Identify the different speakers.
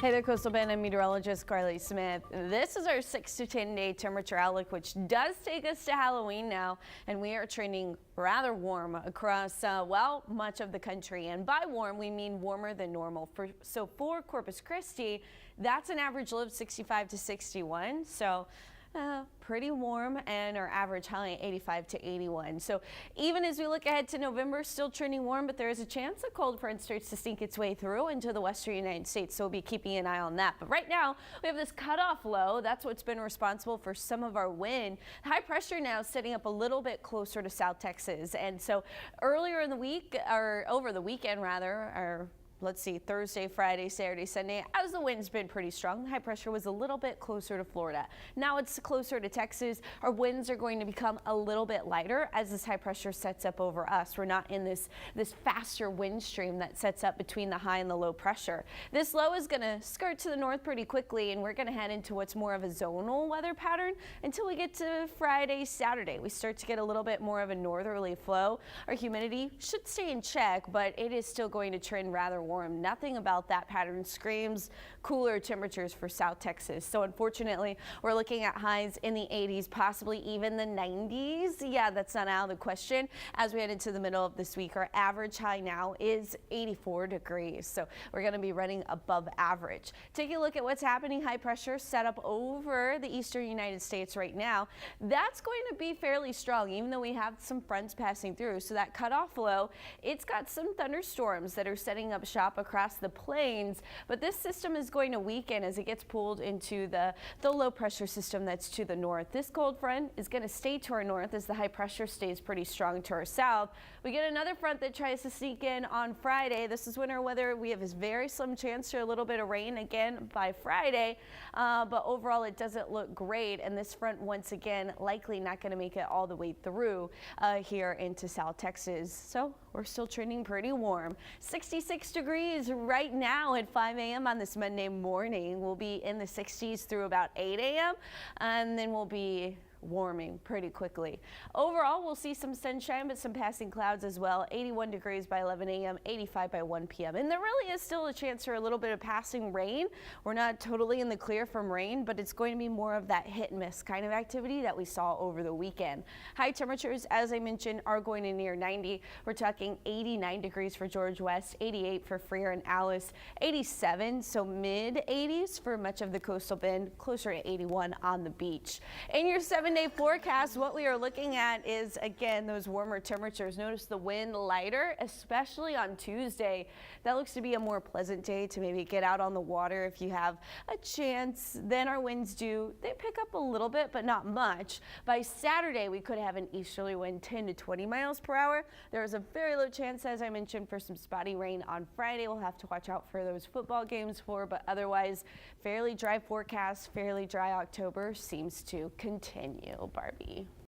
Speaker 1: Hey there, Coastal Bend. I'm meteorologist Carly Smith. This is our 6 to 10 day temperature outlook, which does take us to Halloween now, and we are trending rather warm across, much of the country. And by warm, we mean warmer than normal. So for Corpus Christi, that's an average low of 65 to 61. So pretty warm, and our average high 85 to 81. So even as we look ahead to November, still trending warm, but there is a chance a cold front starts to sneak its way through into the western United States. So we'll be keeping an eye on that. But right now we have this cutoff low. That's what's been responsible for some of our wind. High pressure now setting up a little bit closer to South Texas. And so earlier in the week, or over the weekend rather, let's see, Thursday, Friday, Saturday, Sunday, as the wind's been pretty strong, the high pressure was a little bit closer to Florida. Now it's closer to Texas. Our winds are going to become a little bit lighter as this high pressure sets up over us. We're not in this faster wind stream that sets up between the high and the low pressure. This low is going to skirt to the north pretty quickly, and we're going to head into what's more of a zonal weather pattern until we get to Friday, Saturday. We start to get a little bit more of a northerly flow. Our humidity should stay in check, but it is still going to trend rather warm. Nothing about that pattern screams cooler temperatures for South Texas. So unfortunately, we're looking at highs in the 80s, possibly even the 90s. Yeah, that's not out of the question. As we head into the middle of this week, our average high now is 84 degrees. So we're going to be running above average. Taking a look at what's happening, high pressure set up over the eastern United States right now. That's going to be fairly strong, even though we have some fronts passing through. So that cutoff low, it's got some thunderstorms that are setting up shop across the plains, but this system is going to weaken as it gets pulled into the low pressure system that's to the north. This cold front is going to stay to our north as the high pressure stays pretty strong to our south. We get another front that tries to sneak in on Friday. This is winter weather. We have a very slim chance for a little bit of rain again by Friday, but overall it doesn't look great, and this front once again likely not going to make it all the way through here into South Texas. So we're still trending pretty warm. 66 degrees right now at 5 a.m. on this Monday morning. We'll be in the 60s through about 8 a.m. and then we'll be warming pretty quickly. Overall, we'll see some sunshine, but some passing clouds as well. 81 degrees by 11 a.m., 85 by 1 p.m. And there really is still a chance for a little bit of passing rain. We're not totally in the clear from rain, but it's going to be more of that hit and miss kind of activity that we saw over the weekend. High temperatures, as I mentioned, are going to near 90. We're talking 89 degrees for George West, 88 for Freer and Alice, 87, so mid 80s for much of the coastal bend, closer to 81 on the beach. In your 7-day forecast, what we are looking at is, again, those warmer temperatures. Notice the wind lighter, especially on Tuesday. That looks to be a more pleasant day to maybe get out on the water if you have a chance. Then our winds they pick up a little bit, but not much. By Saturday, we could have an easterly wind 10 to 20 miles per hour. There is a very low chance, as I mentioned, for some spotty rain on Friday. We'll have to watch out for those football games but otherwise, fairly dry forecast, fairly dry October seems to continue. Barbie.